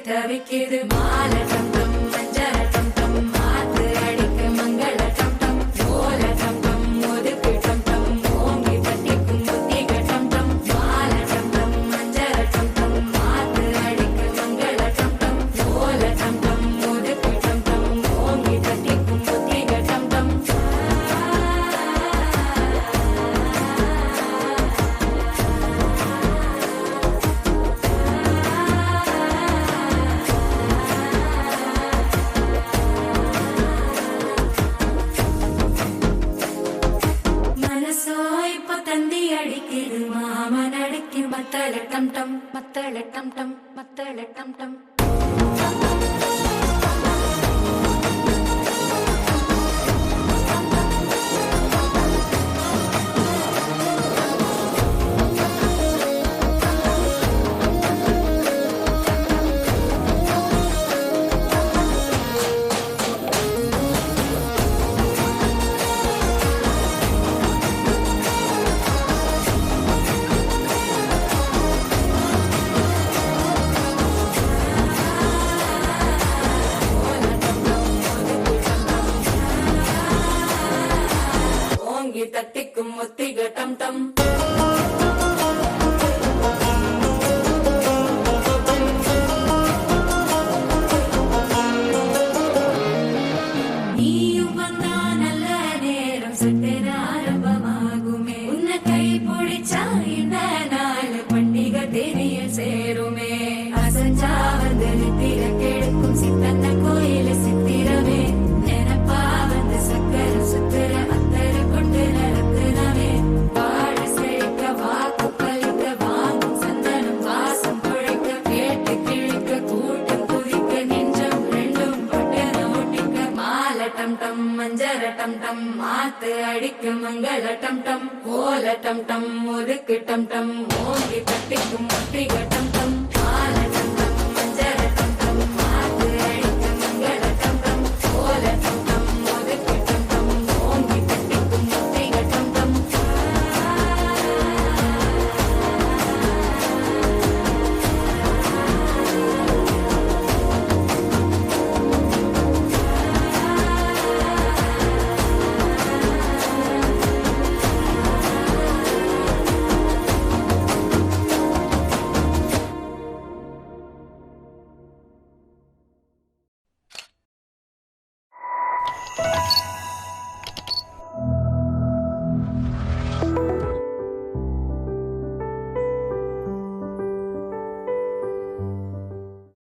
தவிக்குது மாலை டம் டம் மஞ்சள் டம் டம் மாத்து அடிக்கு மங்கள டம் டம் ஓல டம் டம் ஒதுக்கு டம் டம் ஓங்கி தட்டிக்கும் புத்திக டம் டம் மாலை டம் டம் மஞ்சள் டம் டம் மாத்து அடிக்கு மங்கள டம் டம் ஓல டம் டம் ஒதுக்கு டம் டம் ஓங்கி தட்டிக்கும் புத்திக டம் டம் அடிக்குது மாமன் அடிக்கு மத்தள டம் டம் மத்தள டம் டம் மத்தள டம் டம் தட்டிக்கும் முத்திக டம் டம் நீயும் வந்தா நல்ல நேரம் சட்டென ஆரம்பமாகுமே உன்னை கை பிடிச்சா இந்த நாள் பண்டிகை தெரிய சேருமே அசஞ்சா வந்து நித்திர கெடுக்கும் சித்தன்ன கோயில சித்திரமே நினைப்பா வந்து சக்கர சுத்திர அத்தர கொண்டு நடத்துனவே வாழ செழிக்க வாக்கு பலிக்க வாங்கும் சந்தனம் வாசம் குழைக்க கேட்டு கிழிக்க கூட்டம் குதிக்க நெஞ்சம் ரெண்டும் பட்டன ஒட்டிக்க மாலை டம் டம் மஞ்சர டம் டம் மாத்து அடிக்க மங்கள டம் டம் ஓல டம் டம் ஒதுக்கு டம் டம் ஓங்கி தட்டிக்கும் முட்டிக டம் டம் மாலை டம் டம் மஞ்சர டம் டம் மாத்து அடிக்க மங்கள டம் டம் ஓல டம் டம் ஒதுக்கு டம் டம் ஓங்கி தட்டிக்கும் முட்டிக டம் டம்